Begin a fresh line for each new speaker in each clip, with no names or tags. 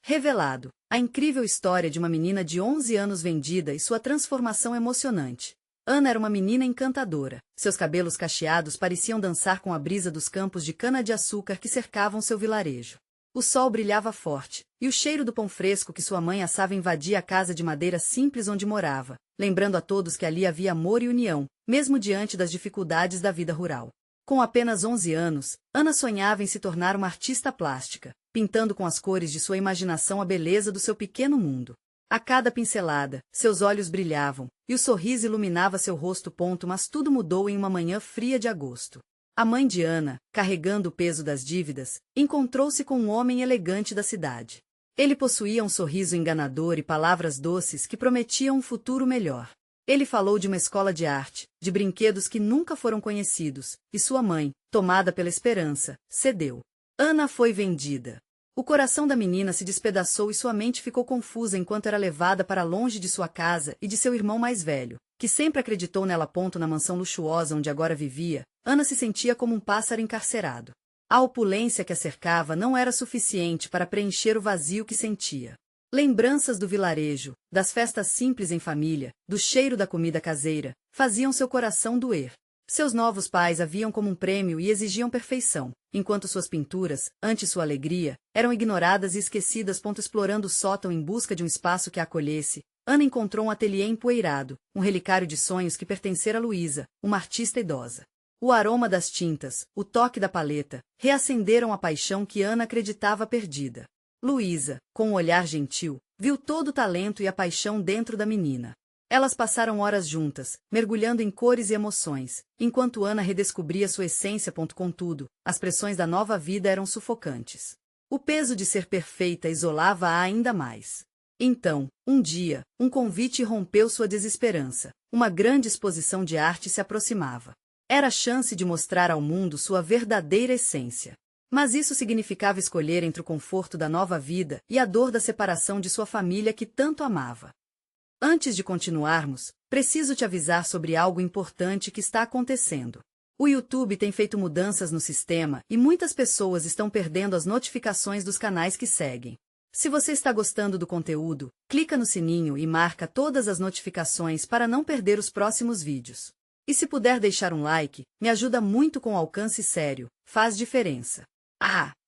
Revelado. A incrível história de uma menina de 11 anos vendida e sua transformação emocionante. Ana era uma menina encantadora. Seus cabelos cacheados pareciam dançar com a brisa dos campos de cana-de-açúcar que cercavam seu vilarejo. O sol brilhava forte, e o cheiro do pão fresco que sua mãe assava invadia a casa de madeira simples onde morava, lembrando a todos que ali havia amor e união, mesmo diante das dificuldades da vida rural. Com apenas 11 anos, Ana sonhava em se tornar uma artista plástica, pintando com as cores de sua imaginação a beleza do seu pequeno mundo. A cada pincelada, seus olhos brilhavam, e o sorriso iluminava seu rosto. Mas tudo mudou em uma manhã fria de agosto. A mãe de Ana, carregando o peso das dívidas, encontrou-se com um homem elegante da cidade. Ele possuía um sorriso enganador e palavras doces que prometiam um futuro melhor. Ele falou de uma escola de arte, de brinquedos que nunca foram conhecidos, e sua mãe, tomada pela esperança, cedeu. Ana foi vendida. O coração da menina se despedaçou e sua mente ficou confusa enquanto era levada para longe de sua casa e de seu irmão mais velho, que sempre acreditou nela. Na mansão luxuosa onde agora vivia, Ana se sentia como um pássaro encarcerado. A opulência que a cercava não era suficiente para preencher o vazio que sentia. Lembranças do vilarejo, das festas simples em família, do cheiro da comida caseira, faziam seu coração doer. Seus novos pais a viam como um prêmio e exigiam perfeição, enquanto suas pinturas, ante sua alegria, eram ignoradas e esquecidas. Explorando o sótão em busca de um espaço que a acolhesse, Ana encontrou um ateliê empoeirado, um relicário de sonhos que pertencera a Luísa, uma artista idosa. O aroma das tintas, o toque da paleta, reacenderam a paixão que Ana acreditava perdida. Luísa, com um olhar gentil, viu todo o talento e a paixão dentro da menina. Elas passaram horas juntas, mergulhando em cores e emoções, enquanto Ana redescobria sua essência. Contudo, as pressões da nova vida eram sufocantes. O peso de ser perfeita isolava-a ainda mais. Então, um dia, um convite rompeu sua desesperança. Uma grande exposição de arte se aproximava. Era a chance de mostrar ao mundo sua verdadeira essência. Mas isso significava escolher entre o conforto da nova vida e a dor da separação de sua família que tanto amava. Antes de continuarmos, preciso te avisar sobre algo importante que está acontecendo. O YouTube tem feito mudanças no sistema e muitas pessoas estão perdendo as notificações dos canais que seguem. Se você está gostando do conteúdo, clica no sininho e marca todas as notificações para não perder os próximos vídeos. E se puder deixar um like, me ajuda muito com alcance sério, faz diferença.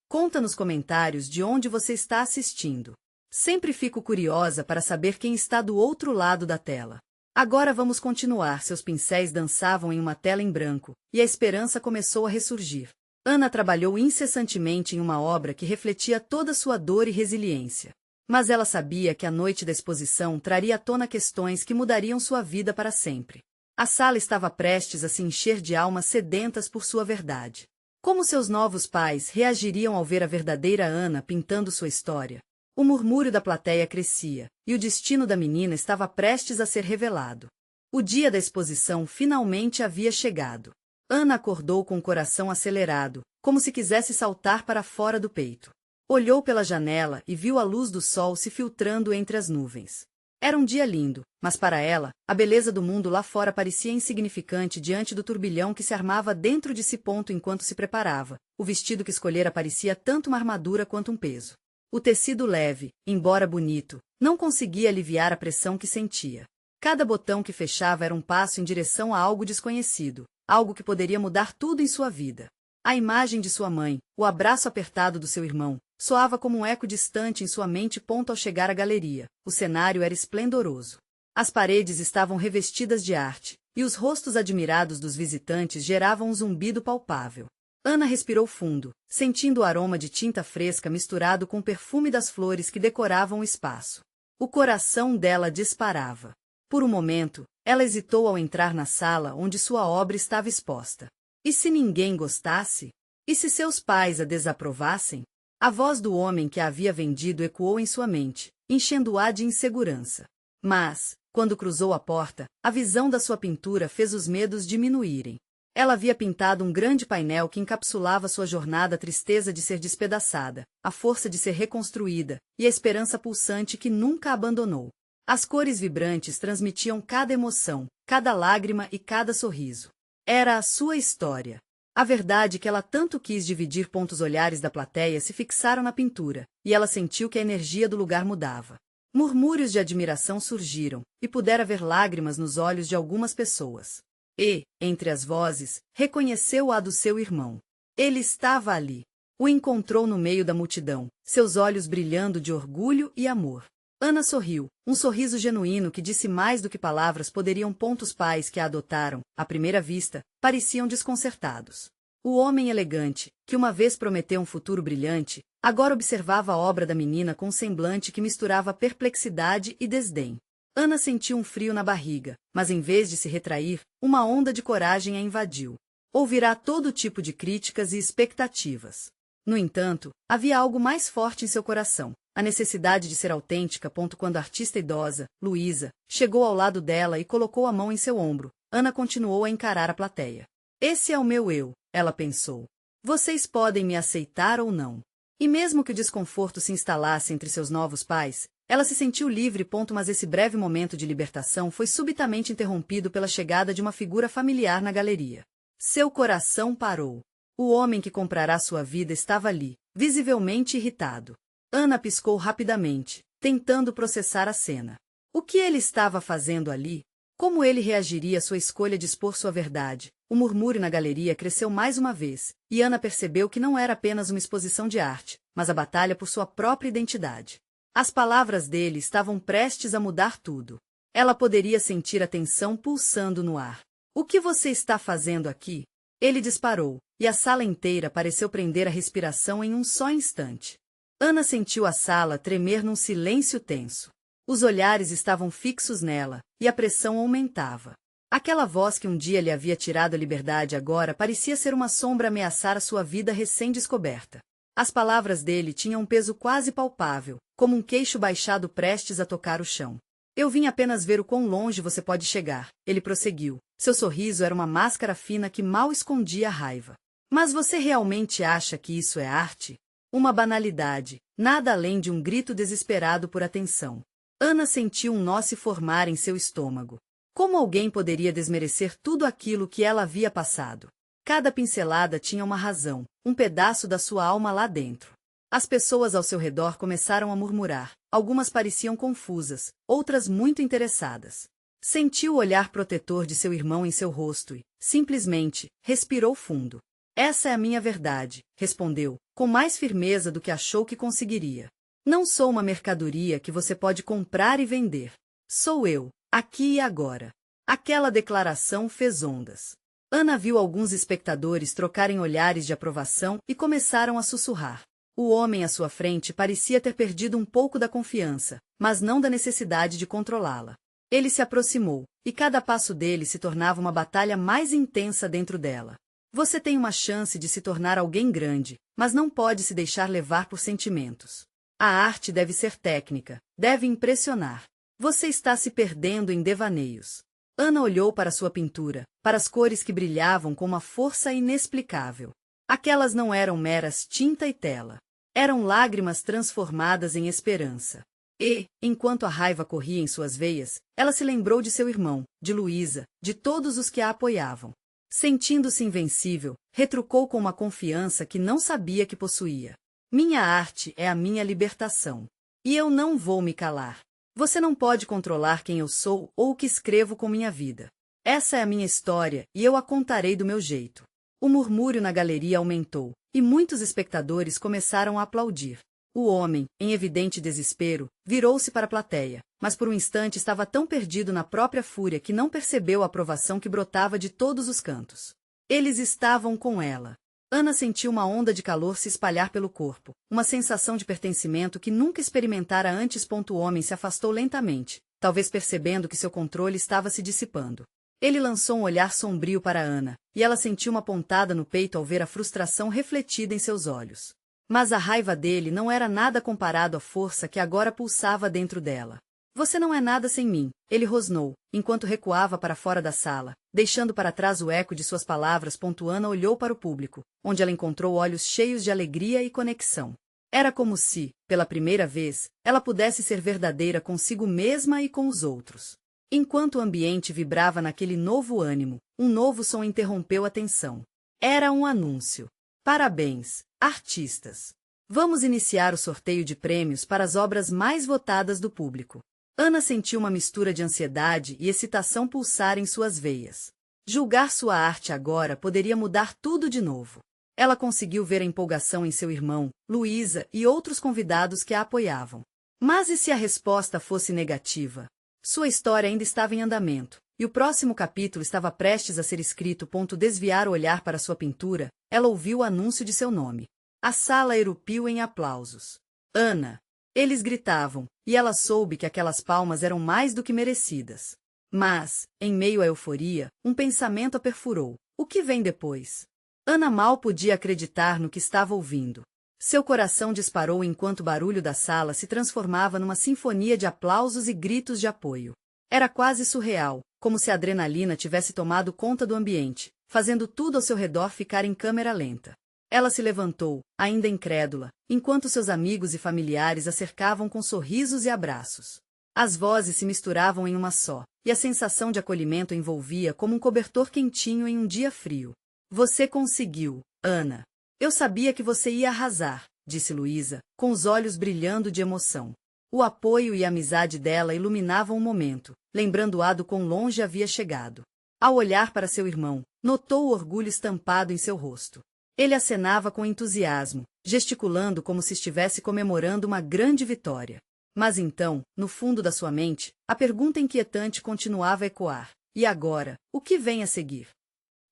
Conta nos comentários de onde você está assistindo. Sempre fico curiosa para saber quem está do outro lado da tela. Agora vamos continuar. Seus pincéis dançavam em uma tela em branco, e a esperança começou a ressurgir. Ana trabalhou incessantemente em uma obra que refletia toda sua dor e resiliência. Mas ela sabia que a noite da exposição traria à tona questões que mudariam sua vida para sempre. A sala estava prestes a se encher de almas sedentas por sua verdade. Como seus novos pais reagiriam ao ver a verdadeira Ana pintando sua história? O murmúrio da plateia crescia, e o destino da menina estava prestes a ser revelado. O dia da exposição finalmente havia chegado. Ana acordou com o coração acelerado, como se quisesse saltar para fora do peito. Olhou pela janela e viu a luz do sol se filtrando entre as nuvens. Era um dia lindo, mas para ela, a beleza do mundo lá fora parecia insignificante diante do turbilhão que se armava dentro de si. Enquanto se preparava, o vestido que escolhera parecia tanto uma armadura quanto um peso. O tecido leve, embora bonito, não conseguia aliviar a pressão que sentia. Cada botão que fechava era um passo em direção a algo desconhecido, algo que poderia mudar tudo em sua vida. A imagem de sua mãe, o abraço apertado do seu irmão, soava como um eco distante em sua mente. Ao chegar à galeria, o cenário era esplendoroso. As paredes estavam revestidas de arte, e os rostos admirados dos visitantes geravam um zumbido palpável. Ana respirou fundo, sentindo o aroma de tinta fresca misturado com o perfume das flores que decoravam o espaço. O coração dela disparava. Por um momento, ela hesitou ao entrar na sala onde sua obra estava exposta. E se ninguém gostasse? E se seus pais a desaprovassem? A voz do homem que a havia vendido ecoou em sua mente, enchendo-a de insegurança. Mas, quando cruzou a porta, a visão da sua pintura fez os medos diminuírem. Ela havia pintado um grande painel que encapsulava sua jornada, a tristeza de ser despedaçada, a força de ser reconstruída, e a esperança pulsante que nunca a abandonou. As cores vibrantes transmitiam cada emoção, cada lágrima e cada sorriso. Era a sua história. A verdade é que ela tanto quis dividir os olhares da plateia se fixaram na pintura, e ela sentiu que a energia do lugar mudava. Murmúrios de admiração surgiram, e pudera ver lágrimas nos olhos de algumas pessoas. E, entre as vozes, reconheceu a do seu irmão. Ele estava ali. O encontrou no meio da multidão, seus olhos brilhando de orgulho e amor. Ana sorriu, um sorriso genuíno que disse mais do que palavras poderiam. Os pais que a adotaram, à primeira vista, pareciam desconcertados. O homem elegante, que uma vez prometeu um futuro brilhante, agora observava a obra da menina com um semblante que misturava perplexidade e desdém. Ana sentiu um frio na barriga, mas em vez de se retrair, uma onda de coragem a invadiu. Ouvirá todo tipo de críticas e expectativas. No entanto, havia algo mais forte em seu coração, a necessidade de ser autêntica. Quando a artista idosa, Luísa, chegou ao lado dela e colocou a mão em seu ombro, Ana continuou a encarar a plateia. Esse é o meu eu, ela pensou. Vocês podem me aceitar ou não. E mesmo que o desconforto se instalasse entre seus novos pais, ela se sentiu livre. Mas esse breve momento de libertação foi subitamente interrompido pela chegada de uma figura familiar na galeria. Seu coração parou. O homem que comprará sua vida estava ali, visivelmente irritado. Ana piscou rapidamente, tentando processar a cena. O que ele estava fazendo ali? Como ele reagiria à sua escolha de expor sua verdade? O murmúrio na galeria cresceu mais uma vez, e Ana percebeu que não era apenas uma exposição de arte, mas a batalha por sua própria identidade. As palavras dele estavam prestes a mudar tudo. Ela poderia sentir a tensão pulsando no ar. O que você está fazendo aqui? Ele disparou, e a sala inteira pareceu prender a respiração em um só instante. Ana sentiu a sala tremer num silêncio tenso. Os olhares estavam fixos nela, e a pressão aumentava. Aquela voz que um dia lhe havia tirado a liberdade agora parecia ser uma sombra a ameaçar a sua vida recém-descoberta. As palavras dele tinham um peso quase palpável, como um queixo baixado prestes a tocar o chão. Eu vim apenas ver o quão longe você pode chegar, ele prosseguiu. Seu sorriso era uma máscara fina que mal escondia a raiva. Mas você realmente acha que isso é arte? Uma banalidade, nada além de um grito desesperado por atenção. Ana sentiu um nó se formar em seu estômago. Como alguém poderia desmerecer tudo aquilo que ela havia passado? Cada pincelada tinha uma razão, um pedaço da sua alma lá dentro. As pessoas ao seu redor começaram a murmurar, algumas pareciam confusas, outras muito interessadas. Sentiu o olhar protetor de seu irmão em seu rosto e, simplesmente, respirou fundo. Essa é a minha verdade, respondeu, com mais firmeza do que achou que conseguiria. Não sou uma mercadoria que você pode comprar e vender. Sou eu, aqui e agora. Aquela declaração fez ondas. Ana viu alguns espectadores trocarem olhares de aprovação e começaram a sussurrar. O homem à sua frente parecia ter perdido um pouco da confiança, mas não da necessidade de controlá-la. Ele se aproximou, e cada passo dele se tornava uma batalha mais intensa dentro dela. Você tem uma chance de se tornar alguém grande, mas não pode se deixar levar por sentimentos. A arte deve ser técnica, deve impressionar. Você está se perdendo em devaneios. Ana olhou para sua pintura, para as cores que brilhavam com uma força inexplicável. Aquelas não eram meras tinta e tela. Eram lágrimas transformadas em esperança. E, enquanto a raiva corria em suas veias, ela se lembrou de seu irmão, de Luísa, de todos os que a apoiavam. Sentindo-se invencível, retrucou com uma confiança que não sabia que possuía. Minha arte é a minha libertação. E eu não vou me calar. Você não pode controlar quem eu sou ou o que escrevo com minha vida. Essa é a minha história e eu a contarei do meu jeito. O murmúrio na galeria aumentou, e muitos espectadores começaram a aplaudir. O homem, em evidente desespero, virou-se para a plateia, mas por um instante estava tão perdido na própria fúria que não percebeu a aprovação que brotava de todos os cantos. Eles estavam com ela. Ana sentiu uma onda de calor se espalhar pelo corpo, uma sensação de pertencimento que nunca experimentara antes. O homem se afastou lentamente, talvez percebendo que seu controle estava se dissipando. Ele lançou um olhar sombrio para Ana, e ela sentiu uma pontada no peito ao ver a frustração refletida em seus olhos. Mas a raiva dele não era nada comparado à força que agora pulsava dentro dela. Você não é nada sem mim, ele rosnou, enquanto recuava para fora da sala, deixando para trás o eco de suas palavras. Ana olhou para o público, onde ela encontrou olhos cheios de alegria e conexão. Era como se, pela primeira vez, ela pudesse ser verdadeira consigo mesma e com os outros. Enquanto o ambiente vibrava naquele novo ânimo, um novo som interrompeu a tensão. Era um anúncio. Parabéns, artistas! Vamos iniciar o sorteio de prêmios para as obras mais votadas do público. Ana sentiu uma mistura de ansiedade e excitação pulsar em suas veias. Julgar sua arte agora poderia mudar tudo de novo. Ela conseguiu ver a empolgação em seu irmão, Luísa e outros convidados que a apoiavam. Mas e se a resposta fosse negativa? Sua história ainda estava em andamento, e o próximo capítulo estava prestes a ser escrito. Desviar o olhar para sua pintura, ela ouviu o anúncio de seu nome. A sala erupiu em aplausos. Ana! Eles gritavam, e ela soube que aquelas palmas eram mais do que merecidas. Mas, em meio à euforia, um pensamento a perfurou. O que vem depois? Ana mal podia acreditar no que estava ouvindo. Seu coração disparou enquanto o barulho da sala se transformava numa sinfonia de aplausos e gritos de apoio. Era quase surreal, como se a adrenalina tivesse tomado conta do ambiente, fazendo tudo ao seu redor ficar em câmera lenta. Ela se levantou, ainda incrédula, enquanto seus amigos e familiares a cercavam com sorrisos e abraços. As vozes se misturavam em uma só, e a sensação de acolhimento envolvia como um cobertor quentinho em um dia frio. Você conseguiu, Ana. Eu sabia que você ia arrasar, disse Luísa, com os olhos brilhando de emoção. O apoio e a amizade dela iluminavam o momento, lembrando-a do quão longe havia chegado. Ao olhar para seu irmão, notou o orgulho estampado em seu rosto. Ele acenava com entusiasmo, gesticulando como se estivesse comemorando uma grande vitória. Mas então, no fundo da sua mente, a pergunta inquietante continuava a ecoar. E agora, o que vem a seguir?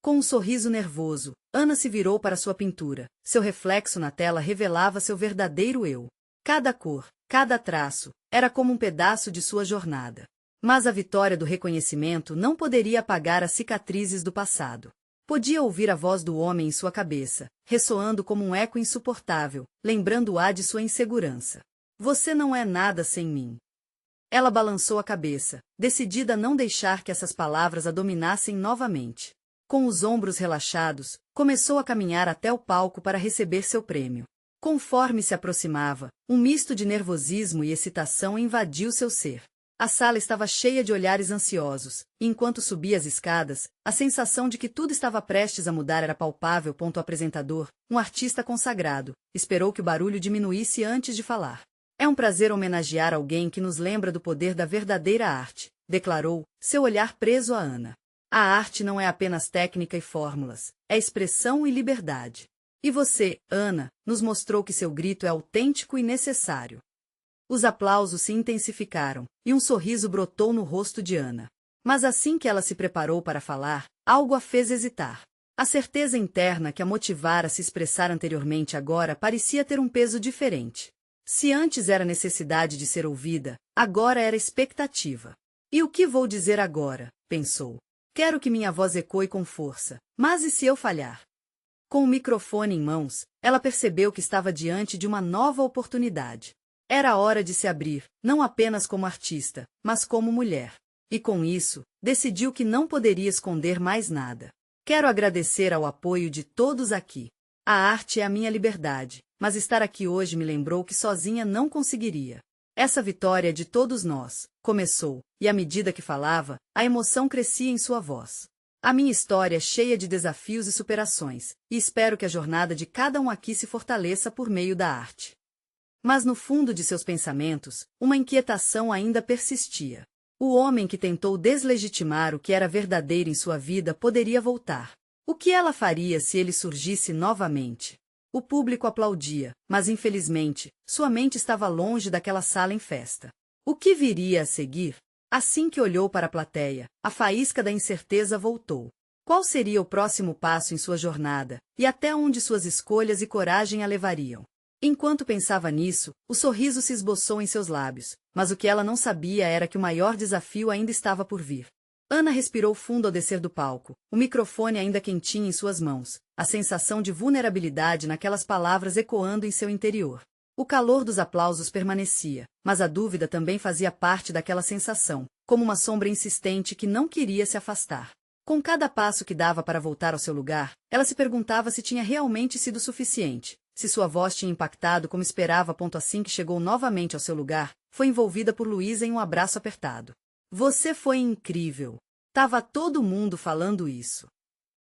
Com um sorriso nervoso, Ana se virou para sua pintura. Seu reflexo na tela revelava seu verdadeiro eu. Cada cor, cada traço, era como um pedaço de sua jornada. Mas a vitória do reconhecimento não poderia apagar as cicatrizes do passado. Podia ouvir a voz do homem em sua cabeça, ressoando como um eco insuportável, lembrando-a de sua insegurança. Você não é nada sem mim. Ela balançou a cabeça, decidida a não deixar que essas palavras a dominassem novamente. Com os ombros relaxados, começou a caminhar até o palco para receber seu prêmio. Conforme se aproximava, um misto de nervosismo e excitação invadiu seu ser. A sala estava cheia de olhares ansiosos, e enquanto subia as escadas, a sensação de que tudo estava prestes a mudar era palpável. O apresentador, um artista consagrado, esperou que o barulho diminuísse antes de falar. É um prazer homenagear alguém que nos lembra do poder da verdadeira arte, declarou, seu olhar preso a Ana. A arte não é apenas técnica e fórmulas, é expressão e liberdade. E você, Ana, nos mostrou que seu grito é autêntico e necessário. Os aplausos se intensificaram, e um sorriso brotou no rosto de Ana. Mas assim que ela se preparou para falar, algo a fez hesitar. A certeza interna que a motivara a se expressar anteriormente agora parecia ter um peso diferente. Se antes era necessidade de ser ouvida, agora era expectativa. E o que vou dizer agora? Pensou. Quero que minha voz ecoe com força, mas e se eu falhar? Com o microfone em mãos, ela percebeu que estava diante de uma nova oportunidade. Era a hora de se abrir, não apenas como artista, mas como mulher. E com isso, decidiu que não poderia esconder mais nada. Quero agradecer ao apoio de todos aqui. A arte é a minha liberdade, mas estar aqui hoje me lembrou que sozinha não conseguiria. Essa vitória é de todos nós, começou, e à medida que falava, a emoção crescia em sua voz. A minha história é cheia de desafios e superações, e espero que a jornada de cada um aqui se fortaleça por meio da arte. Mas no fundo de seus pensamentos, uma inquietação ainda persistia. O homem que tentou deslegitimar o que era verdadeiro em sua vida poderia voltar. O que ela faria se ele surgisse novamente? O público aplaudia, mas infelizmente, sua mente estava longe daquela sala em festa. O que viria a seguir? Assim que olhou para a plateia, a faísca da incerteza voltou. Qual seria o próximo passo em sua jornada, e até onde suas escolhas e coragem a levariam? Enquanto pensava nisso, o sorriso se esboçou em seus lábios, mas o que ela não sabia era que o maior desafio ainda estava por vir. Ana respirou fundo ao descer do palco, o microfone ainda quentinho em suas mãos, a sensação de vulnerabilidade naquelas palavras ecoando em seu interior. O calor dos aplausos permanecia, mas a dúvida também fazia parte daquela sensação, como uma sombra insistente que não queria se afastar. Com cada passo que dava para voltar ao seu lugar, ela se perguntava se tinha realmente sido suficiente, se sua voz tinha impactado como esperava. Assim que chegou novamente ao seu lugar, foi envolvida por Luísa em um abraço apertado. Você foi incrível. Tava todo mundo falando isso.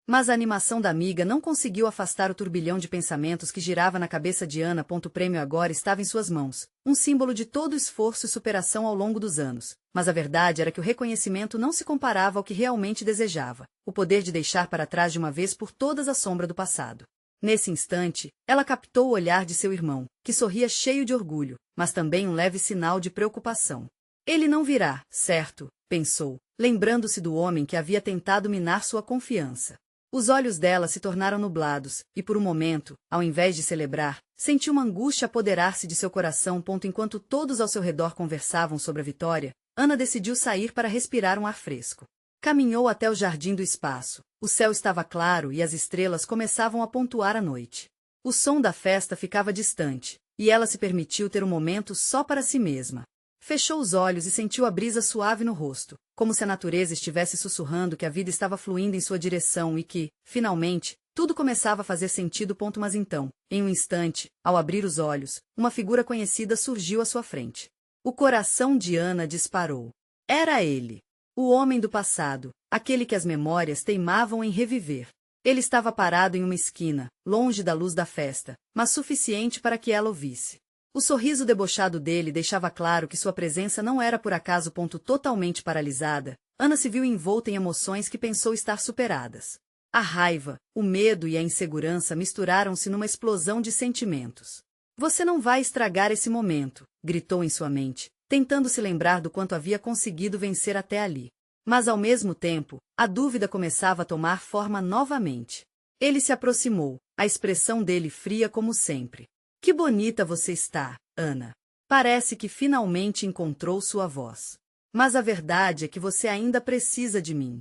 Mas a animação da amiga não conseguiu afastar o turbilhão de pensamentos que girava na cabeça de Ana. O prêmio agora estava em suas mãos, um símbolo de todo esforço e superação ao longo dos anos. Mas a verdade era que o reconhecimento não se comparava ao que realmente desejava, o poder de deixar para trás de uma vez por todas a sombra do passado. Nesse instante, ela captou o olhar de seu irmão, que sorria cheio de orgulho, mas também um leve sinal de preocupação. Ele não virá, certo, pensou, lembrando-se do homem que havia tentado minar sua confiança. Os olhos dela se tornaram nublados, e por um momento, ao invés de celebrar, sentiu uma angústia apoderar-se de seu coração. Enquanto todos ao seu redor conversavam sobre a vitória, Ana decidiu sair para respirar um ar fresco. Caminhou até o jardim do espaço. O céu estava claro e as estrelas começavam a pontuar a noite. O som da festa ficava distante, e ela se permitiu ter um momento só para si mesma. Fechou os olhos e sentiu a brisa suave no rosto, como se a natureza estivesse sussurrando que a vida estava fluindo em sua direção e que, finalmente, tudo começava a fazer sentido. Mas então, em um instante, ao abrir os olhos, uma figura conhecida surgiu à sua frente. O coração de Ana disparou. Era ele. O homem do passado, aquele que as memórias teimavam em reviver. Ele estava parado em uma esquina, longe da luz da festa, mas suficiente para que ela o visse. O sorriso debochado dele deixava claro que sua presença não era por acaso. Totalmente paralisada, Ana se viu envolta em emoções que pensou estar superadas. A raiva, o medo e a insegurança misturaram-se numa explosão de sentimentos. Você não vai estragar esse momento, gritou em sua mente, tentando se lembrar do quanto havia conseguido vencer até ali. Mas ao mesmo tempo, a dúvida começava a tomar forma novamente. Ele se aproximou, a expressão dele fria como sempre. Que bonita você está, Ana. Parece que finalmente encontrou sua voz. Mas a verdade é que você ainda precisa de mim.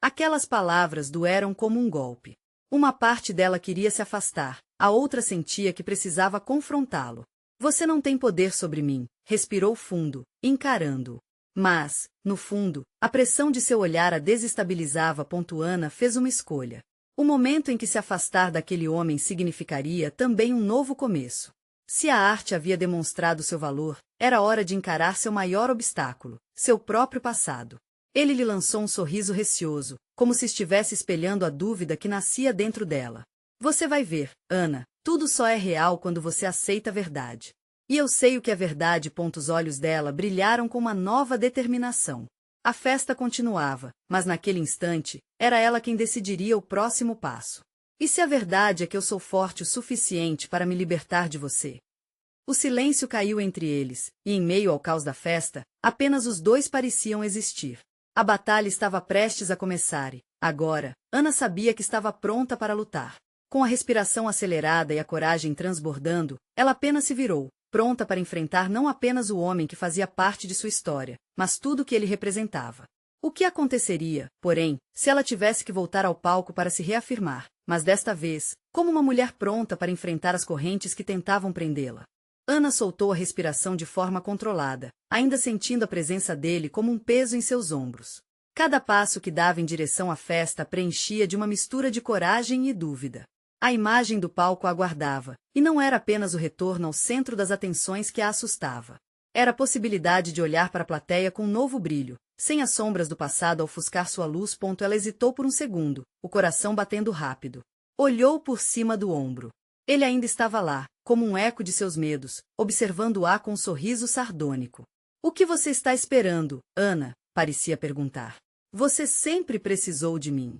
Aquelas palavras doeram como um golpe. Uma parte dela queria se afastar, a outra sentia que precisava confrontá-lo. Você não tem poder sobre mim, respirou fundo, encarando-o. Mas, no fundo, a pressão de seu olhar a desestabilizava. Ana fez uma escolha. O momento em que se afastar daquele homem significaria também um novo começo. Se a arte havia demonstrado seu valor, era hora de encarar seu maior obstáculo, seu próprio passado. Ele lhe lançou um sorriso receoso, como se estivesse espelhando a dúvida que nascia dentro dela. Você vai ver, Ana, tudo só é real quando você aceita a verdade. E eu sei o que é verdade. Os olhos dela brilharam com uma nova determinação. A festa continuava, mas naquele instante, era ela quem decidiria o próximo passo. E se a verdade é que eu sou forte o suficiente para me libertar de você? O silêncio caiu entre eles, e em meio ao caos da festa, apenas os dois pareciam existir. A batalha estava prestes a começar e, agora, Ana sabia que estava pronta para lutar. Com a respiração acelerada e a coragem transbordando, ela apenas se virou, pronta para enfrentar não apenas o homem que fazia parte de sua história, mas tudo o que ele representava. O que aconteceria, porém, se ela tivesse que voltar ao palco para se reafirmar, mas desta vez, como uma mulher pronta para enfrentar as correntes que tentavam prendê-la? Ana soltou a respiração de forma controlada, ainda sentindo a presença dele como um peso em seus ombros. Cada passo que dava em direção à festa preenchia de uma mistura de coragem e dúvida. A imagem do palco a aguardava, e não era apenas o retorno ao centro das atenções que a assustava. Era a possibilidade de olhar para a plateia com um novo brilho, sem as sombras do passado a ofuscar sua luz. Ela hesitou por um segundo, o coração batendo rápido. Olhou por cima do ombro. Ele ainda estava lá, como um eco de seus medos, observando-a com um sorriso sardônico. O que você está esperando, Ana? Parecia perguntar. Você sempre precisou de mim.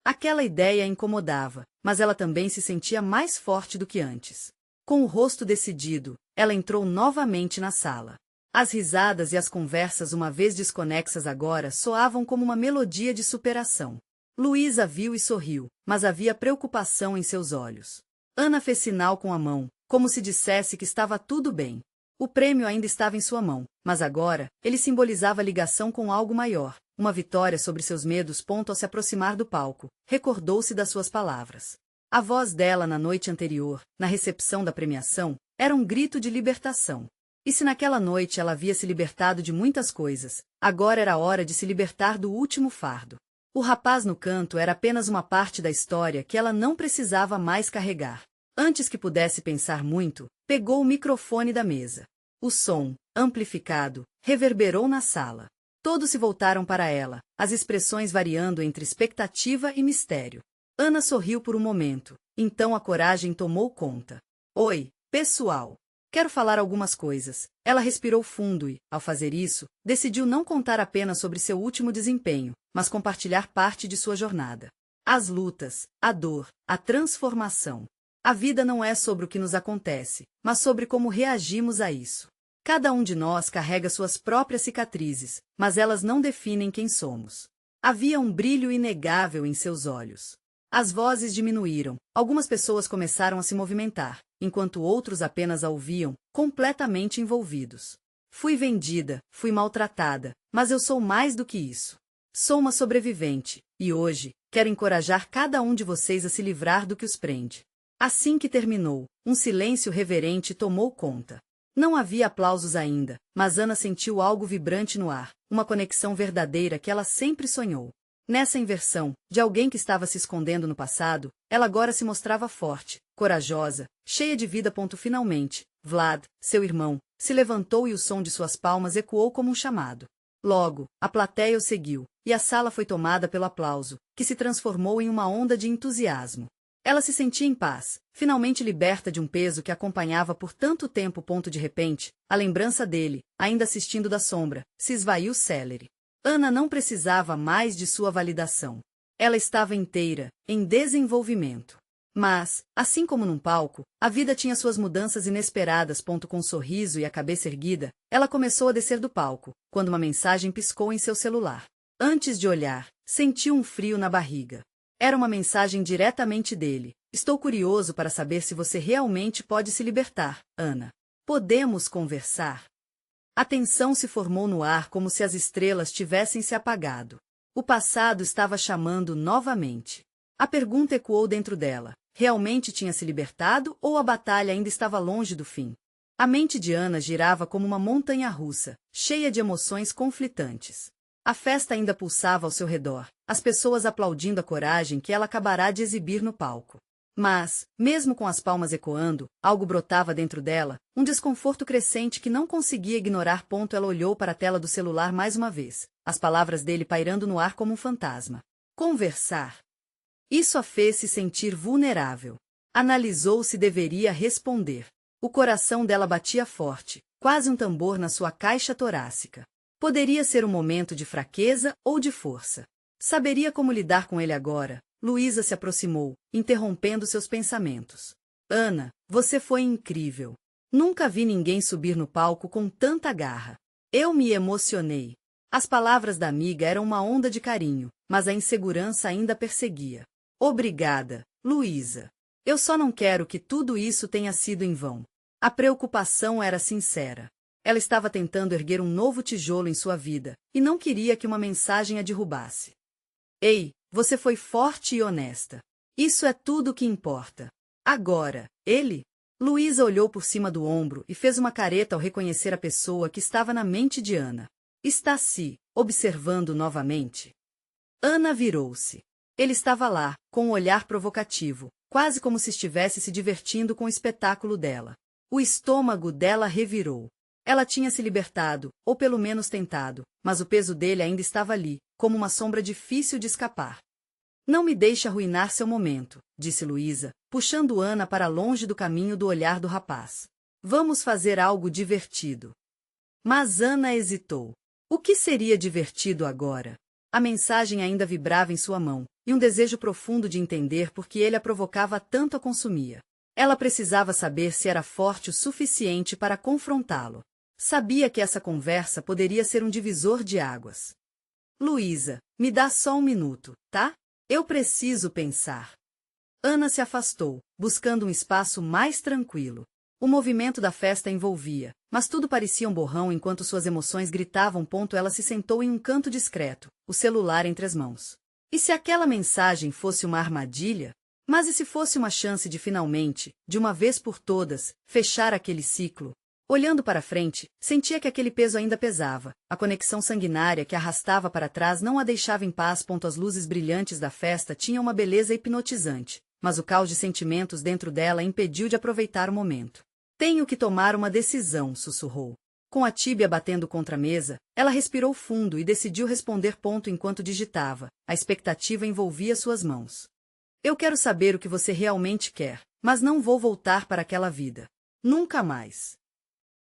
Aquela ideia a incomodava, mas ela também se sentia mais forte do que antes. Com o rosto decidido, ela entrou novamente na sala. As risadas e as conversas, uma vez desconexas agora, soavam como uma melodia de superação. Luísa viu e sorriu, mas havia preocupação em seus olhos. Ana fez sinal com a mão, como se dissesse que estava tudo bem. O prêmio ainda estava em sua mão, mas agora, ele simbolizava a ligação com algo maior, uma vitória sobre seus medos. Ao se aproximar do palco, recordou-se das suas palavras. A voz dela na noite anterior, na recepção da premiação, era um grito de libertação. E se naquela noite ela havia se libertado de muitas coisas, agora era hora de se libertar do último fardo. O rapaz no canto era apenas uma parte da história que ela não precisava mais carregar. Antes que pudesse pensar muito, pegou o microfone da mesa. O som, amplificado, reverberou na sala. Todos se voltaram para ela, as expressões variando entre expectativa e mistério. Ana sorriu por um momento, então a coragem tomou conta. Oi, pessoal. Quero falar algumas coisas. Ela respirou fundo e, ao fazer isso, decidiu não contar apenas sobre seu último desempenho, mas compartilhar parte de sua jornada. As lutas, a dor, a transformação. A vida não é sobre o que nos acontece, mas sobre como reagimos a isso. Cada um de nós carrega suas próprias cicatrizes, mas elas não definem quem somos. Havia um brilho inegável em seus olhos. As vozes diminuíram, algumas pessoas começaram a se movimentar, enquanto outros apenas a ouviam, completamente envolvidos. Fui vendida, fui maltratada, mas eu sou mais do que isso. Sou uma sobrevivente, e hoje, quero encorajar cada um de vocês a se livrar do que os prende. Assim que terminou, um silêncio reverente tomou conta. Não havia aplausos ainda, mas Ana sentiu algo vibrante no ar, uma conexão verdadeira que ela sempre sonhou. Nessa inversão, de alguém que estava se escondendo no passado, ela agora se mostrava forte, corajosa, cheia de vida. Finalmente, Vlad, seu irmão, se levantou e o som de suas palmas ecoou como um chamado. Logo, a plateia o seguiu, e a sala foi tomada pelo aplauso, que se transformou em uma onda de entusiasmo. Ela se sentia em paz, finalmente liberta de um peso que a acompanhava por tanto tempo. De repente, a lembrança dele, ainda assistindo da sombra, se esvaiu célere. Ana não precisava mais de sua validação. Ela estava inteira, em desenvolvimento. Mas, assim como num palco, a vida tinha suas mudanças inesperadas. Com um sorriso e a cabeça erguida, ela começou a descer do palco, quando uma mensagem piscou em seu celular. Antes de olhar, sentiu um frio na barriga. Era uma mensagem diretamente dele. Estou curioso para saber se você realmente pode se libertar, Ana. Podemos conversar? A tensão se formou no ar como se as estrelas tivessem se apagado. O passado estava chamando novamente. A pergunta ecoou dentro dela. Realmente tinha se libertado ou a batalha ainda estava longe do fim? A mente de Ana girava como uma montanha-russa, cheia de emoções conflitantes. A festa ainda pulsava ao seu redor, as pessoas aplaudindo a coragem que ela acabará de exibir no palco. Mas, mesmo com as palmas ecoando, algo brotava dentro dela, um desconforto crescente que não conseguia ignorar. Ela olhou para a tela do celular mais uma vez, as palavras dele pairando no ar como um fantasma. Conversar. Isso a fez se sentir vulnerável. Analisou se deveria responder. O coração dela batia forte, quase um tambor na sua caixa torácica. Poderia ser um momento de fraqueza ou de força. Saberia como lidar com ele agora. Luísa se aproximou, interrompendo seus pensamentos. Ana, você foi incrível. Nunca vi ninguém subir no palco com tanta garra. Eu me emocionei. As palavras da amiga eram uma onda de carinho, mas a insegurança ainda perseguia. Obrigada, Luísa. Eu só não quero que tudo isso tenha sido em vão. A preocupação era sincera. Ela estava tentando erguer um novo tijolo em sua vida, e não queria que uma mensagem a derrubasse. Ei, você foi forte e honesta. Isso é tudo o que importa. Agora, ele? Luísa olhou por cima do ombro e fez uma careta ao reconhecer a pessoa que estava na mente de Ana. Está se observando novamente. Ana virou-se. Ele estava lá, com um olhar provocativo, quase como se estivesse se divertindo com o espetáculo dela. O estômago dela revirou. Ela tinha se libertado, ou pelo menos tentado, mas o peso dele ainda estava ali, como uma sombra difícil de escapar. Não me deixe arruinar seu momento, disse Luísa, puxando Ana para longe do caminho do olhar do rapaz. Vamos fazer algo divertido. Mas Ana hesitou. O que seria divertido agora? A mensagem ainda vibrava em sua mão, e um desejo profundo de entender por que ele a provocava tanto a consumia. Ela precisava saber se era forte o suficiente para confrontá-lo. Sabia que essa conversa poderia ser um divisor de águas. Luísa, me dá só um minuto, tá? Eu preciso pensar. Ana se afastou, buscando um espaço mais tranquilo. O movimento da festa envolvia, mas tudo parecia um borrão enquanto suas emoções gritavam. Ela se sentou em um canto discreto, o celular entre as mãos. E se aquela mensagem fosse uma armadilha? Mas e se fosse uma chance de finalmente, de uma vez por todas, fechar aquele ciclo? Olhando para frente, sentia que aquele peso ainda pesava, a conexão sanguinária que a arrastava para trás não a deixava em paz. As luzes brilhantes da festa tinham uma beleza hipnotizante, mas o caos de sentimentos dentro dela impediu de aproveitar o momento. Tenho que tomar uma decisão, sussurrou. Com a tíbia batendo contra a mesa, ela respirou fundo e decidiu responder ponto enquanto digitava. A expectativa envolvia suas mãos. Eu quero saber o que você realmente quer, mas não vou voltar para aquela vida. Nunca mais.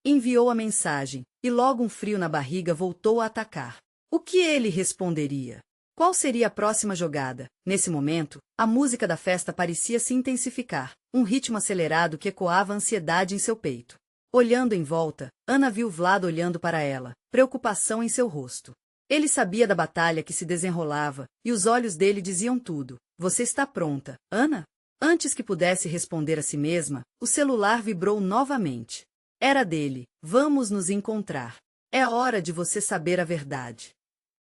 Enviou a mensagem, e logo um frio na barriga voltou a atacar. O que ele responderia? Qual seria a próxima jogada? Nesse momento, a música da festa parecia se intensificar, um ritmo acelerado que ecoava a ansiedade em seu peito. Olhando em volta, Ana viu Vlad olhando para ela, preocupação em seu rosto. Ele sabia da batalha que se desenrolava, e os olhos dele diziam tudo. Você está pronta, Ana? Antes que pudesse responder a si mesma, o celular vibrou novamente. Era dele. Vamos nos encontrar. É hora de você saber a verdade.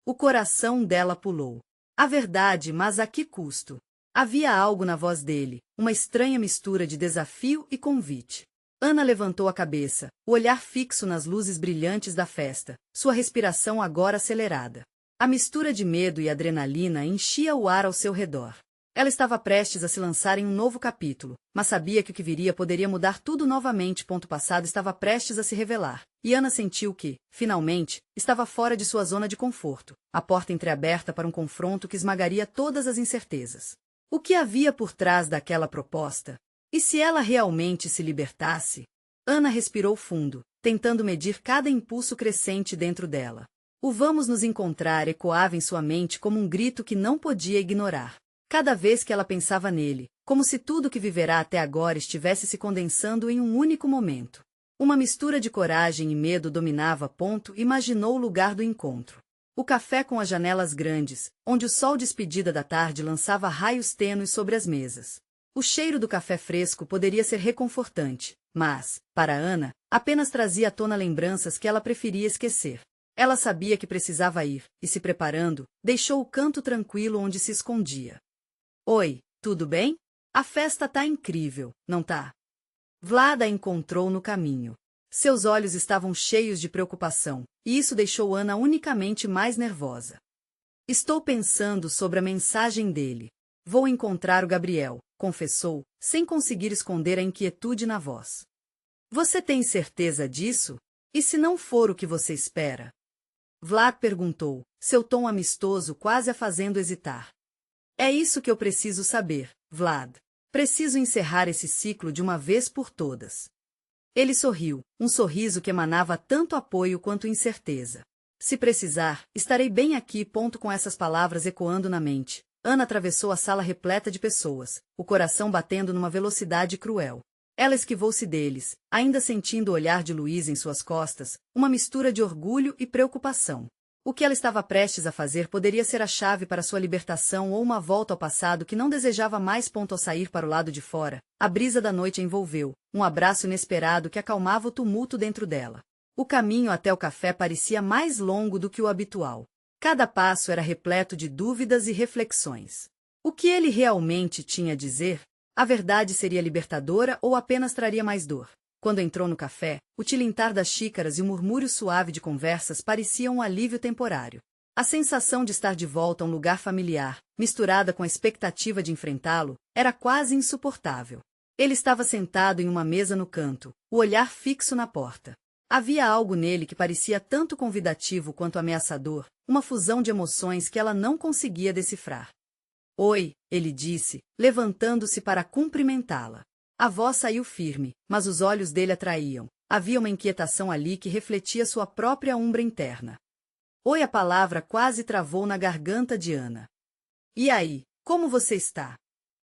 O coração dela pulou. A verdade, mas a que custo? Havia algo na voz dele, uma estranha mistura de desafio e convite. Ana levantou a cabeça, o olhar fixo nas luzes brilhantes da festa, sua respiração agora acelerada. A mistura de medo e adrenalina enchia o ar ao seu redor. Ela estava prestes a se lançar em um novo capítulo, mas sabia que o que viria poderia mudar tudo novamente. O passado estava prestes a se revelar, e Ana sentiu que, finalmente, estava fora de sua zona de conforto, a porta entreaberta para um confronto que esmagaria todas as incertezas. O que havia por trás daquela proposta? E se ela realmente se libertasse? Ana respirou fundo, tentando medir cada impulso crescente dentro dela. O vamos nos encontrar ecoava em sua mente como um grito que não podia ignorar. Cada vez que ela pensava nele, como se tudo que viverá até agora estivesse se condensando em um único momento. Uma mistura de coragem e medo dominava. Imaginou o lugar do encontro. O café com as janelas grandes, onde o sol despedida da tarde lançava raios tênues sobre as mesas. O cheiro do café fresco poderia ser reconfortante, mas, para Ana, apenas trazia à tona lembranças que ela preferia esquecer. Ela sabia que precisava ir, e se preparando, deixou o canto tranquilo onde se escondia. Oi, tudo bem? A festa tá incrível, não tá? Vlad a encontrou no caminho. Seus olhos estavam cheios de preocupação, e isso deixou Ana unicamente mais nervosa. Estou pensando sobre a mensagem dele. Vou encontrar o Gabriel, confessou, sem conseguir esconder a inquietude na voz. Você tem certeza disso? E se não for o que você espera? Vlad perguntou, seu tom amistoso quase a fazendo hesitar. É isso que eu preciso saber, Vlad. Preciso encerrar esse ciclo de uma vez por todas. Ele sorriu, um sorriso que emanava tanto apoio quanto incerteza. Se precisar, estarei bem aqui. Com essas palavras ecoando na mente, Ana atravessou a sala repleta de pessoas, o coração batendo numa velocidade cruel. Ela esquivou-se deles, ainda sentindo o olhar de Luiz em suas costas, uma mistura de orgulho e preocupação. O que ela estava prestes a fazer poderia ser a chave para sua libertação ou uma volta ao passado que não desejava mais. Ao sair para o lado de fora, a brisa da noite a envolveu, um abraço inesperado que acalmava o tumulto dentro dela. O caminho até o café parecia mais longo do que o habitual. Cada passo era repleto de dúvidas e reflexões. O que ele realmente tinha a dizer? A verdade seria libertadora ou apenas traria mais dor? Quando entrou no café, o tilintar das xícaras e o murmúrio suave de conversas pareciam um alívio temporário. A sensação de estar de volta a um lugar familiar, misturada com a expectativa de enfrentá-lo, era quase insuportável. Ele estava sentado em uma mesa no canto, o olhar fixo na porta. Havia algo nele que parecia tanto convidativo quanto ameaçador, uma fusão de emoções que ela não conseguia decifrar. Oi, ele disse, levantando-se para cumprimentá-la. A voz saiu firme, mas os olhos dele atraíam. Havia uma inquietação ali que refletia sua própria umbra interna. Oi, a palavra quase travou na garganta de Ana. E aí, como você está?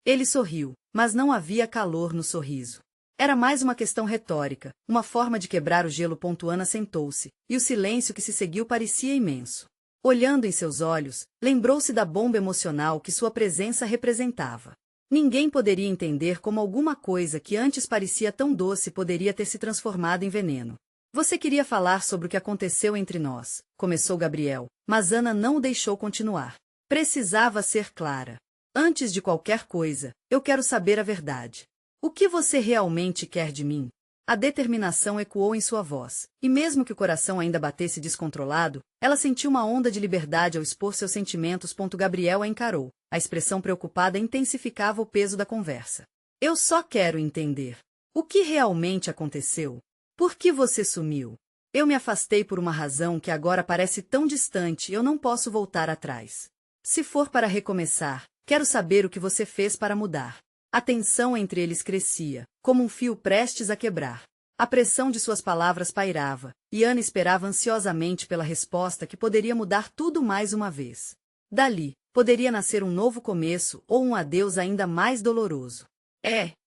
Ele sorriu, mas não havia calor no sorriso. Era mais uma questão retórica, uma forma de quebrar o gelo. Ana sentou-se, e o silêncio que se seguiu parecia imenso. Olhando em seus olhos, lembrou-se da bomba emocional que sua presença representava. Ninguém poderia entender como alguma coisa que antes parecia tão doce poderia ter se transformado em veneno. Você queria falar sobre o que aconteceu entre nós, começou Gabriel, mas Ana não o deixou continuar. Precisava ser clara. Antes de qualquer coisa, eu quero saber a verdade. O que você realmente quer de mim? A determinação ecoou em sua voz, e mesmo que o coração ainda batesse descontrolado, ela sentiu uma onda de liberdade ao expor seus sentimentos. Gabriel a encarou. A expressão preocupada intensificava o peso da conversa. Eu só quero entender. O que realmente aconteceu? Por que você sumiu? Eu me afastei por uma razão que agora parece tão distante, eu não posso voltar atrás. Se for para recomeçar, quero saber o que você fez para mudar. A tensão entre eles crescia, como um fio prestes a quebrar. A pressão de suas palavras pairava, e Ana esperava ansiosamente pela resposta que poderia mudar tudo mais uma vez. Dali, poderia nascer um novo começo ou um adeus ainda mais doloroso.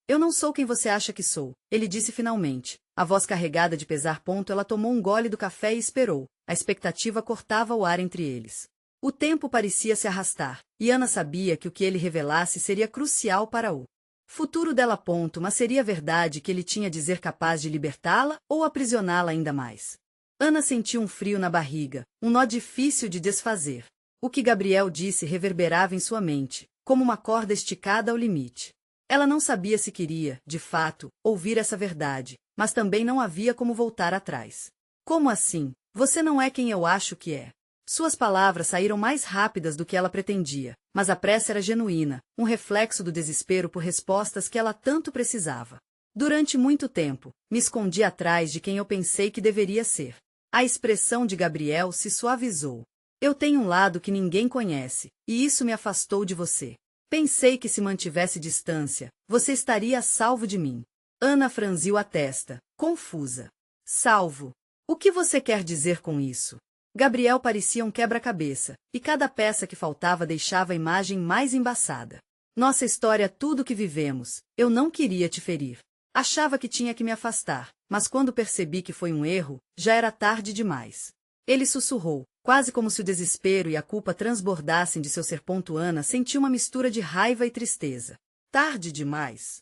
Eu não sou quem você acha que sou, ele disse finalmente. A voz carregada de pesar. Ela tomou um gole do café e esperou. A expectativa cortava o ar entre eles. O tempo parecia se arrastar, e Ana sabia que o que ele revelasse seria crucial para o futuro dela. Mas seria verdade que ele tinha a dizer capaz de libertá-la ou aprisioná-la ainda mais? Ana sentiu um frio na barriga, um nó difícil de desfazer. O que Gabriel disse reverberava em sua mente, como uma corda esticada ao limite. Ela não sabia se queria, de fato, ouvir essa verdade, mas também não havia como voltar atrás. Como assim? Você não é quem eu acho que é. Suas palavras saíram mais rápidas do que ela pretendia, mas a pressa era genuína, um reflexo do desespero por respostas que ela tanto precisava. Durante muito tempo, me escondi atrás de quem eu pensei que deveria ser. A expressão de Gabriel se suavizou. Eu tenho um lado que ninguém conhece, e isso me afastou de você. Pensei que se mantivesse distância, você estaria a salvo de mim. Ana franziu a testa, confusa. Salvo? O que você quer dizer com isso? Gabriel parecia um quebra-cabeça, e cada peça que faltava deixava a imagem mais embaçada. Nossa história, tudo que vivemos, eu não queria te ferir. Achava que tinha que me afastar, mas quando percebi que foi um erro, já era tarde demais. Ele sussurrou, quase como se o desespero e a culpa transbordassem de seu ser. Ana sentiu uma mistura de raiva e tristeza. Tarde demais.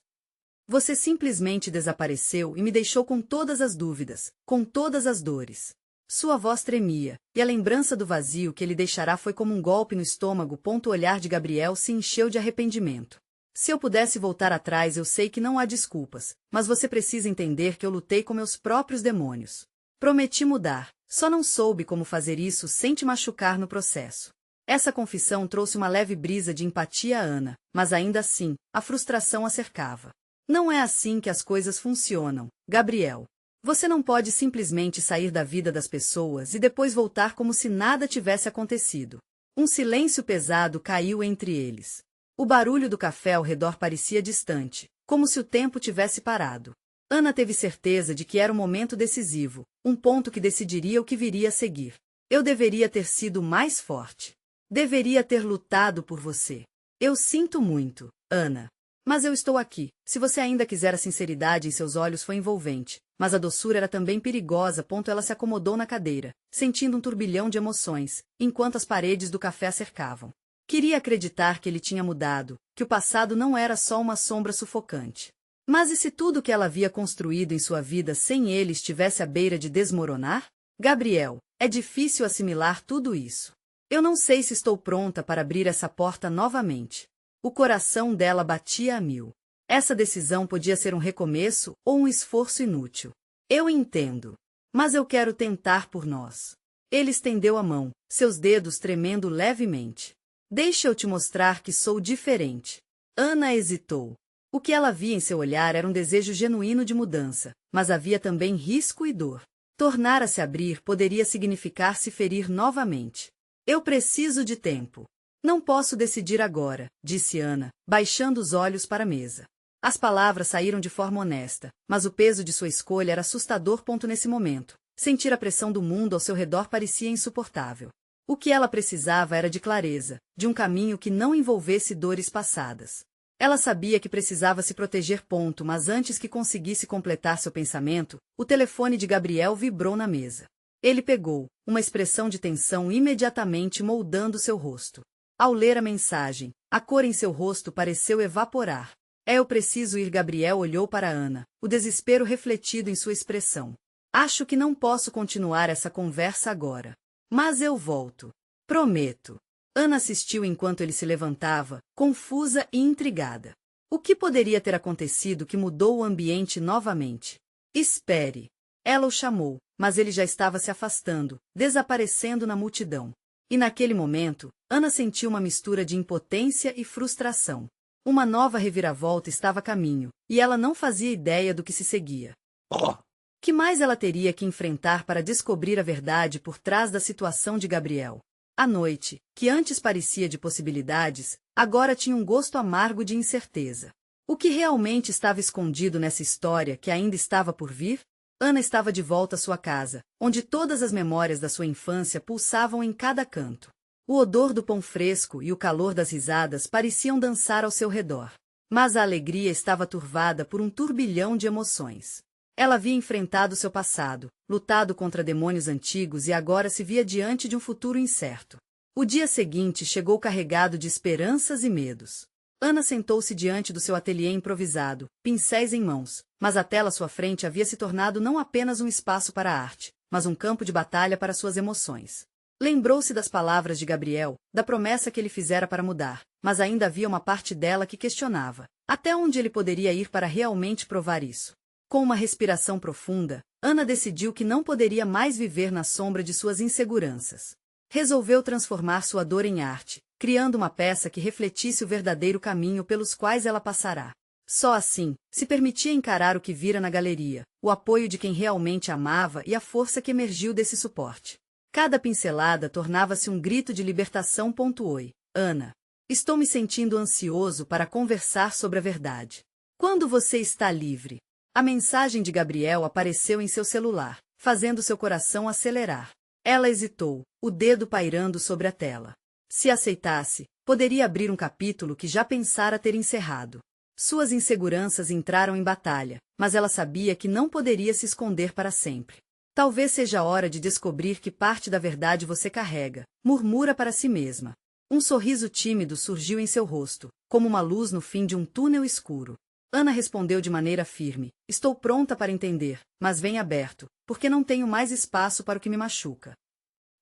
Você simplesmente desapareceu e me deixou com todas as dúvidas, com todas as dores. Sua voz tremia, e a lembrança do vazio que ele deixará foi como um golpe no estômago. O olhar de Gabriel se encheu de arrependimento. Se eu pudesse voltar atrás, eu sei que não há desculpas, mas você precisa entender que eu lutei com meus próprios demônios. Prometi mudar, só não soube como fazer isso sem te machucar no processo. Essa confissão trouxe uma leve brisa de empatia a Ana, mas ainda assim, a frustração a cercava. Não é assim que as coisas funcionam, Gabriel. Você não pode simplesmente sair da vida das pessoas e depois voltar como se nada tivesse acontecido. Um silêncio pesado caiu entre eles. O barulho do café ao redor parecia distante, como se o tempo tivesse parado. Ana teve certeza de que era um momento decisivo, um ponto que decidiria o que viria a seguir. Eu deveria ter sido mais forte. Deveria ter lutado por você. Eu sinto muito, Ana. Mas eu estou aqui. Se você ainda quiser, a sinceridade em seus olhos foi envolvente, mas a doçura era também perigosa. Ela se acomodou na cadeira, sentindo um turbilhão de emoções, enquanto as paredes do café a cercavam. Queria acreditar que ele tinha mudado, que o passado não era só uma sombra sufocante. Mas e se tudo que ela havia construído em sua vida sem ele estivesse à beira de desmoronar? Gabriel, é difícil assimilar tudo isso. Eu não sei se estou pronta para abrir essa porta novamente. O coração dela batia a mil. Essa decisão podia ser um recomeço ou um esforço inútil. Eu entendo. Mas eu quero tentar por nós. Ele estendeu a mão, seus dedos tremendo levemente. Deixa eu te mostrar que sou diferente. Ana hesitou. O que ela via em seu olhar era um desejo genuíno de mudança, mas havia também risco e dor. Tornar a se abrir poderia significar se ferir novamente. Eu preciso de tempo. Não posso decidir agora, disse Ana, baixando os olhos para a mesa. As palavras saíram de forma honesta, mas o peso de sua escolha era assustador. Nesse momento, sentir a pressão do mundo ao seu redor parecia insuportável. O que ela precisava era de clareza, de um caminho que não envolvesse dores passadas. Ela sabia que precisava se proteger. Mas antes que conseguisse completar seu pensamento, o telefone de Gabriel vibrou na mesa. Ele pegou, uma expressão de tensão imediatamente moldando seu rosto. Ao ler a mensagem, a cor em seu rosto pareceu evaporar. Eu preciso ir. Gabriel olhou para Ana, o desespero refletido em sua expressão. Acho que não posso continuar essa conversa agora. Mas eu volto. Prometo. Ana assistiu enquanto ele se levantava, confusa e intrigada. O que poderia ter acontecido que mudou o ambiente novamente? Espere. Ela o chamou, mas ele já estava se afastando, desaparecendo na multidão. E naquele momento, Ana sentiu uma mistura de impotência e frustração. Uma nova reviravolta estava a caminho, e ela não fazia ideia do que se seguia. Que mais ela teria que enfrentar para descobrir a verdade por trás da situação de Gabriel? A noite, que antes parecia de possibilidades, agora tinha um gosto amargo de incerteza. O que realmente estava escondido nessa história que ainda estava por vir? Ana estava de volta à sua casa, onde todas as memórias da sua infância pulsavam em cada canto. O odor do pão fresco e o calor das risadas pareciam dançar ao seu redor. Mas a alegria estava turvada por um turbilhão de emoções. Ela havia enfrentado seu passado, lutado contra demônios antigos e agora se via diante de um futuro incerto. O dia seguinte chegou carregado de esperanças e medos. Ana sentou-se diante do seu ateliê improvisado, pincéis em mãos, mas a tela à sua frente havia se tornado não apenas um espaço para a arte, mas um campo de batalha para suas emoções. Lembrou-se das palavras de Gabriel, da promessa que ele fizera para mudar, mas ainda havia uma parte dela que questionava até onde ele poderia ir para realmente provar isso. Com uma respiração profunda, Ana decidiu que não poderia mais viver na sombra de suas inseguranças. Resolveu transformar sua dor em arte, criando uma peça que refletisse o verdadeiro caminho pelos quais ela passará. Só assim, se permitia encarar o que vira na galeria, o apoio de quem realmente amava e a força que emergiu desse suporte. Cada pincelada tornava-se um grito de libertação. Oi, Ana. Estou me sentindo ansioso para conversar sobre a verdade. Quando você está livre? A mensagem de Gabriel apareceu em seu celular, fazendo seu coração acelerar. Ela hesitou, o dedo pairando sobre a tela. Se aceitasse, poderia abrir um capítulo que já pensara ter encerrado. Suas inseguranças entraram em batalha, mas ela sabia que não poderia se esconder para sempre. Talvez seja a hora de descobrir que parte da verdade você carrega, murmura para si mesma. Um sorriso tímido surgiu em seu rosto, como uma luz no fim de um túnel escuro. Ana respondeu de maneira firme: estou pronta para entender, mas vem aberto, porque não tenho mais espaço para o que me machuca.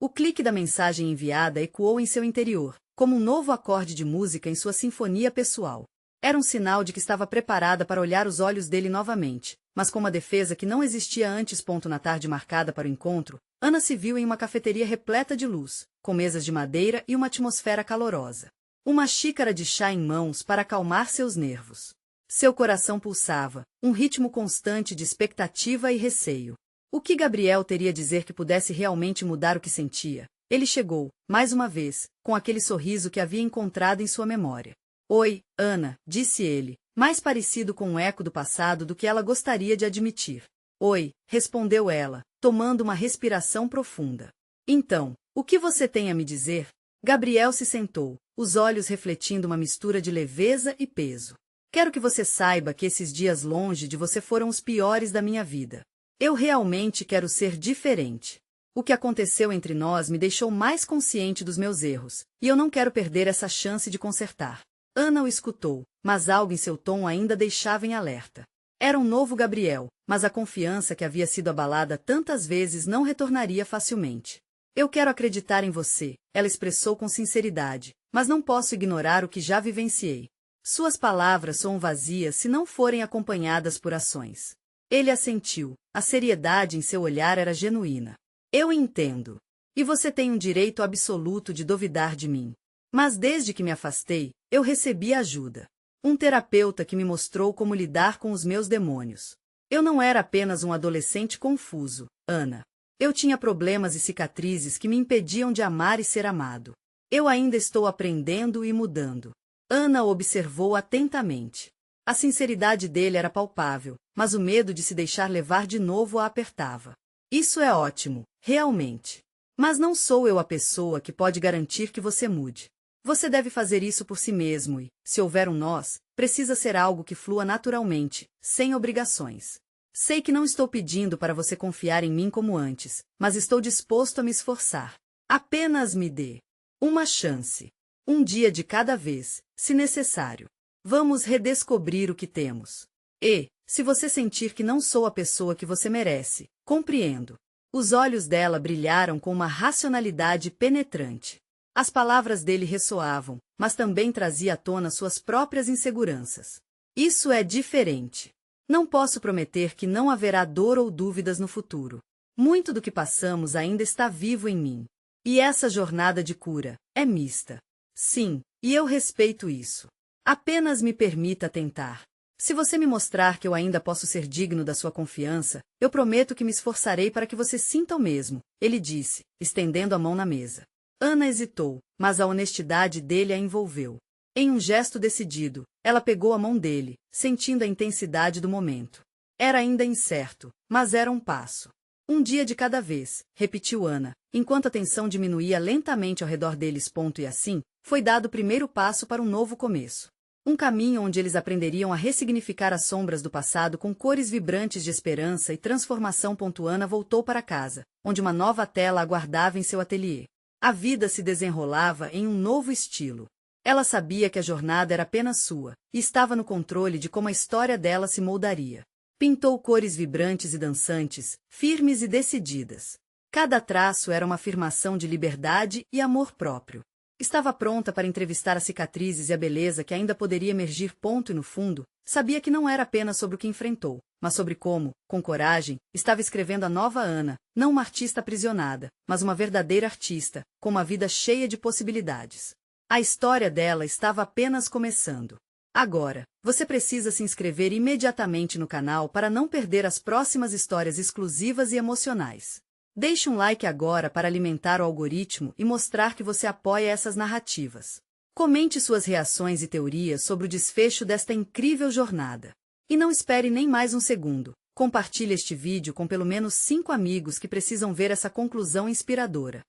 O clique da mensagem enviada ecoou em seu interior, como um novo acorde de música em sua sinfonia pessoal. Era um sinal de que estava preparada para olhar os olhos dele novamente, mas com uma defesa que não existia antes. Na tarde marcada para o encontro, Ana se viu em uma cafeteria repleta de luz, com mesas de madeira e uma atmosfera calorosa. Uma xícara de chá em mãos para acalmar seus nervos. Seu coração pulsava, um ritmo constante de expectativa e receio. O que Gabriel teria a dizer que pudesse realmente mudar o que sentia? Ele chegou, mais uma vez, com aquele sorriso que havia encontrado em sua memória. Oi, Ana, disse ele, mais parecido com um eco do passado do que ela gostaria de admitir. Oi, respondeu ela, tomando uma respiração profunda. Então, o que você tem a me dizer? Gabriel se sentou, os olhos refletindo uma mistura de leveza e peso. Quero que você saiba que esses dias longe de você foram os piores da minha vida. Eu realmente quero ser diferente. O que aconteceu entre nós me deixou mais consciente dos meus erros, e eu não quero perder essa chance de consertar. Ana o escutou, mas algo em seu tom ainda deixava em alerta. Era um novo Gabriel, mas a confiança que havia sido abalada tantas vezes não retornaria facilmente. Eu quero acreditar em você, ela expressou com sinceridade, mas não posso ignorar o que já vivenciei. Suas palavras soam vazias se não forem acompanhadas por ações. Ele assentiu, a seriedade em seu olhar era genuína. Eu entendo. E você tem um direito absoluto de duvidar de mim. Mas desde que me afastei, eu recebi ajuda. Um terapeuta que me mostrou como lidar com os meus demônios. Eu não era apenas um adolescente confuso, Ana. Eu tinha problemas e cicatrizes que me impediam de amar e ser amado. Eu ainda estou aprendendo e mudando. Ana o observou atentamente. A sinceridade dele era palpável, mas o medo de se deixar levar de novo a apertava. Isso é ótimo, realmente. Mas não sou eu a pessoa que pode garantir que você mude. Você deve fazer isso por si mesmo e, se houver um nós, precisa ser algo que flua naturalmente, sem obrigações. Sei que não estou pedindo para você confiar em mim como antes, mas estou disposto a me esforçar. Apenas me dê uma chance. Um dia de cada vez, se necessário. Vamos redescobrir o que temos. E, se você sentir que não sou a pessoa que você merece, compreendo. Os olhos dela brilharam com uma racionalidade penetrante. As palavras dele ressoavam, mas também trazia à tona suas próprias inseguranças. Isso é diferente. Não posso prometer que não haverá dor ou dúvidas no futuro. Muito do que passamos ainda está vivo em mim. E essa jornada de cura é mista. Sim, e eu respeito isso. Apenas me permita tentar. Se você me mostrar que eu ainda posso ser digno da sua confiança, eu prometo que me esforçarei para que você sinta o mesmo, ele disse, estendendo a mão na mesa. Ana hesitou, mas a honestidade dele a envolveu. Em um gesto decidido, ela pegou a mão dele, sentindo a intensidade do momento. Era ainda incerto, mas era um passo. Um dia de cada vez, repetiu Ana, enquanto a tensão diminuía lentamente ao redor deles. E assim, foi dado o primeiro passo para um novo começo. Um caminho onde eles aprenderiam a ressignificar as sombras do passado com cores vibrantes de esperança e transformação. Ana voltou para casa, onde uma nova tela aguardava em seu ateliê. A vida se desenrolava em um novo estilo. Ela sabia que a jornada era apenas sua, e estava no controle de como a história dela se moldaria. Pintou cores vibrantes e dançantes, firmes e decididas. Cada traço era uma afirmação de liberdade e amor próprio. Estava pronta para entrevistar as cicatrizes e a beleza que ainda poderia emergir. E no fundo, sabia que não era apenas sobre o que enfrentou, mas sobre como, com coragem, estava escrevendo a nova Ana, não uma artista aprisionada, mas uma verdadeira artista, com uma vida cheia de possibilidades. A história dela estava apenas começando. Agora, você precisa se inscrever imediatamente no canal para não perder as próximas histórias exclusivas e emocionais. Deixe um like agora para alimentar o algoritmo e mostrar que você apoia essas narrativas. Comente suas reações e teorias sobre o desfecho desta incrível jornada. E não espere nem mais um segundo. Compartilhe este vídeo com pelo menos 5 amigos que precisam ver essa conclusão inspiradora.